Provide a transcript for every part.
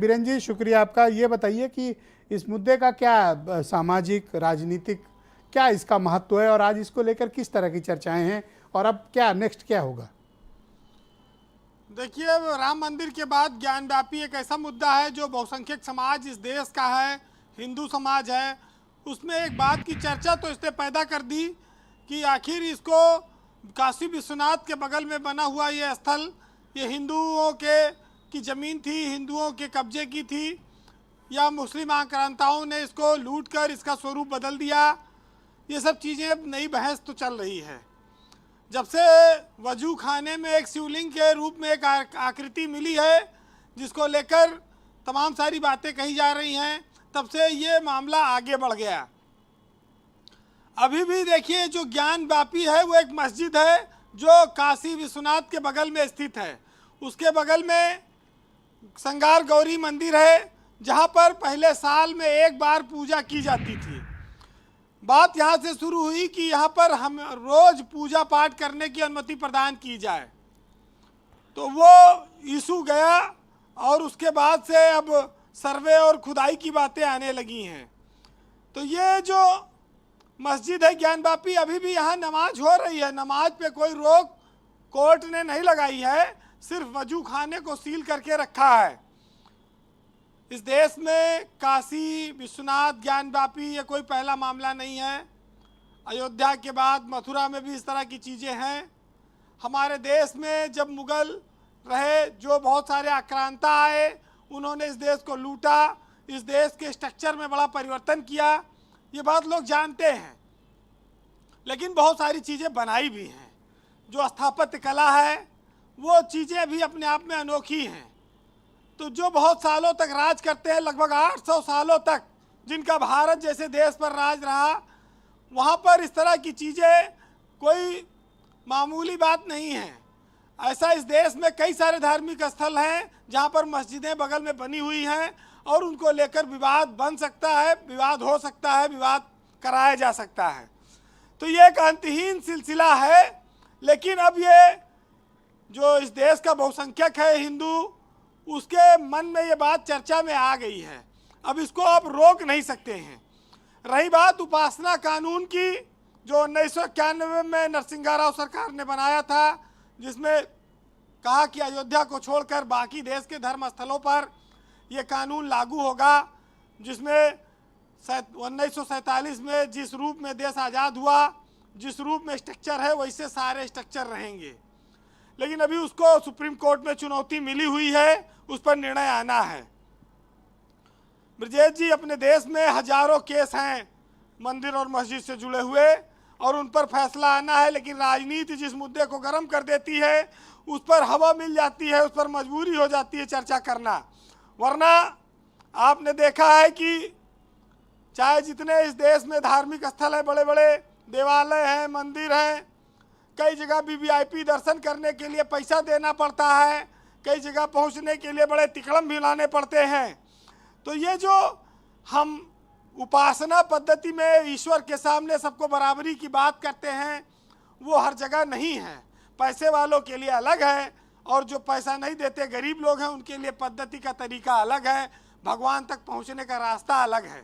बीरेन जी, शुक्रिया आपका। ये बताइए कि इस मुद्दे का क्या सामाजिक राजनीतिक क्या इसका महत्व है और आज इसको लेकर किस तरह की चर्चाएं हैं और अब क्या नेक्स्ट क्या होगा? देखिए, राम मंदिर के बाद ज्ञानव्यापी एक ऐसा मुद्दा है जो बहुसंख्यक समाज इस देश का है, हिंदू समाज है। उसमें एक बात की चर्चा तो इसने पैदा कर दी कि आखिर इसको काशी विश्वनाथ के बगल में बना हुआ ये स्थल, ये हिंदुओं की ज़मीन थी, हिंदुओं के कब्जे की थी, या मुस्लिम आक्रांताओं ने इसको लूट कर इसका स्वरूप बदल दिया। ये सब चीज़ें नई बहस तो चल रही है। जब से वजू खाने में एक शिवलिंग के रूप में एक आकृति मिली है जिसको लेकर तमाम सारी बातें कही जा रही हैं, तब से ये मामला आगे बढ़ गया। अभी भी देखिए, जो ज्ञानव्यापी है वो एक मस्जिद है जो काशी विश्वनाथ के बगल में स्थित है। उसके बगल में संगार गौरी मंदिर है जहाँ पर पहले साल में एक बार पूजा की जाती थी। बात यहाँ से शुरू हुई कि यहाँ पर हम रोज़ पूजा पाठ करने की अनुमति प्रदान की जाए, तो वो इशू गया और उसके बाद से अब सर्वे और खुदाई की बातें आने लगी हैं। तो ये जो मस्जिद है ज्ञानव्यापी, अभी भी यहाँ नमाज हो रही है। नमाज पे कोई रोक कोर्ट ने नहीं लगाई है, सिर्फ वजू खाने को सील करके रखा है। इस देश में काशी विश्वनाथ ज्ञानव्यापी ये कोई पहला मामला नहीं है। अयोध्या के बाद मथुरा में भी इस तरह की चीज़ें हैं। हमारे देश में जब मुगल रहे, जो बहुत सारे आक्रांता आए, उन्होंने इस देश को लूटा, इस देश के स्ट्रक्चर में बड़ा परिवर्तन किया, ये बात लोग जानते हैं। लेकिन बहुत सारी चीज़ें बनाई भी हैं। जो स्थापत्य कला है वो चीज़ें भी अपने आप में अनोखी हैं। तो जो बहुत सालों तक राज करते हैं, लगभग 800 सालों तक जिनका भारत जैसे देश पर राज रहा, वहाँ पर इस तरह की चीज़ें कोई मामूली बात नहीं है। ऐसा इस देश में कई सारे धार्मिक स्थल हैं जहाँ पर मस्जिदें बगल में बनी हुई हैं और उनको लेकर विवाद बन सकता है, विवाद हो सकता है, विवाद कराया जा सकता है। तो ये एक अंतहीन सिलसिला है। लेकिन अब ये जो इस देश का बहुसंख्यक है हिंदू, उसके मन में ये बात चर्चा में आ गई है। अब इसको आप रोक नहीं सकते हैं। रही बात उपासना कानून की, जो 1991 में नरसिंह राव सरकार ने बनाया था, जिसमें कहा कि अयोध्या को छोड़कर बाकी देश के धर्म स्थलों पर यह कानून लागू होगा, जिसमें 1947 में जिस रूप में देश आज़ाद हुआ, जिस रूप में स्ट्रक्चर है, वैसे सारे स्ट्रक्चर रहेंगे। लेकिन अभी उसको सुप्रीम कोर्ट में चुनौती मिली हुई है, उस पर निर्णय आना है। ब्रजेश जी, अपने देश में हजारों केस हैं मंदिर और मस्जिद से जुड़े हुए और उन पर फैसला आना है। लेकिन राजनीति जिस मुद्दे को गर्म कर देती है, उस पर हवा मिल जाती है, उस पर मजबूरी हो जाती है चर्चा करना। वरना आपने देखा है कि चाहे जितने इस देश में धार्मिक स्थल हैं, बड़े बड़े देवालय हैं, मंदिर हैं, कई जगह वीवीआईपी दर्शन करने के लिए पैसा देना पड़ता है, कई जगह पहुंचने के लिए बड़े तिकड़म भी लाने पड़ते हैं। तो ये जो हम उपासना पद्धति में ईश्वर के सामने सबको बराबरी की बात करते हैं, वो हर जगह नहीं है। पैसे वालों के लिए अलग है और जो पैसा नहीं देते गरीब लोग हैं, उनके लिए पद्धति का तरीका अलग है, भगवान तक पहुंचने का रास्ता अलग है।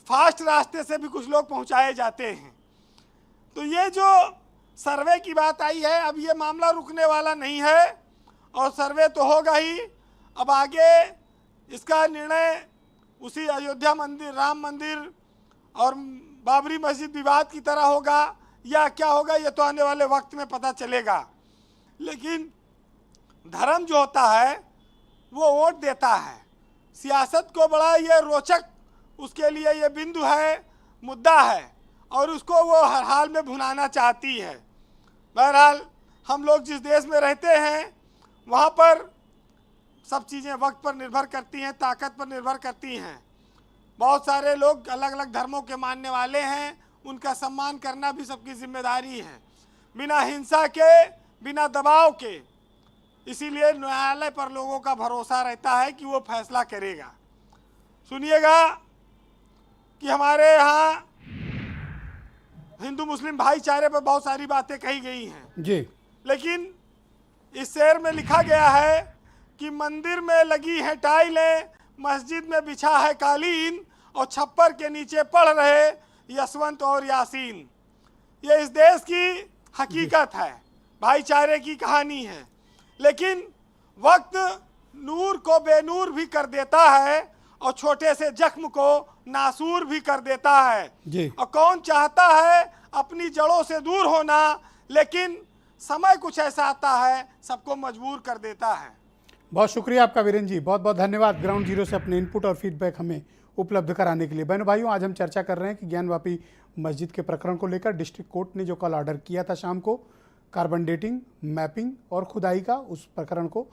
फास्ट रास्ते से भी कुछ लोग पहुंचाए जाते हैं। तो ये जो सर्वे की बात आई है, अब ये मामला रुकने वाला नहीं है और सर्वे तो होगा ही। अब आगे इसका निर्णय उसी अयोध्या मंदिर, राम मंदिर और बाबरी मस्जिद विवाद की तरह होगा या क्या होगा, ये तो आने वाले वक्त में पता चलेगा। लेकिन धर्म जो होता है वो वोट देता है। सियासत को बड़ा ये रोचक, उसके लिए ये बिंदु है, मुद्दा है और उसको वो हर हाल में भुनाना चाहती है। बहरहाल हम लोग जिस देश में रहते हैं वहाँ पर सब चीज़ें वक्त पर निर्भर करती हैं, ताकत पर निर्भर करती हैं। बहुत सारे लोग अलग अलग धर्मों के मानने वाले हैं, उनका सम्मान करना भी सबकी जिम्मेदारी है, बिना हिंसा के, बिना दबाव के। इसीलिए न्यायालय पर लोगों का भरोसा रहता है कि वो फैसला करेगा। सुनिएगा कि हमारे यहाँ हिंदू मुस्लिम भाईचारे पर बहुत सारी बातें कही गई हैं जी, लेकिन इस शेर में लिखा गया है कि मंदिर में लगी है टाइलें, मस्जिद में बिछा है कालीन और छप्पर के नीचे पढ़ रहे यशवंत और यासीन। ये इस देश की हकीकत है, भाईचारे की कहानी है। लेकिन वक्त नूर को बेनूर भी कर देता है और छोटे से जख्म को नासूर भी कर देता है जी। और कौन चाहता है अपनी जड़ों से दूर होना, लेकिन समय कुछ ऐसा आता है सबको मजबूर कर देता है। बहुत शुक्रिया आपका वीरेंद्र जी, बहुत बहुत धन्यवाद ग्राउंड जीरो से अपने इनपुट और फीडबैक हमें उपलब्ध कराने के लिए। बहनों भाइयों, आज हम चर्चा कर रहे हैं कि ज्ञानवापी मस्जिद के प्रकरण को लेकर डिस्ट्रिक्ट कोर्ट ने जो कल ऑर्डर किया था शाम को कार्बन डेटिंग, मैपिंग और खुदाई का, उस प्रकरण को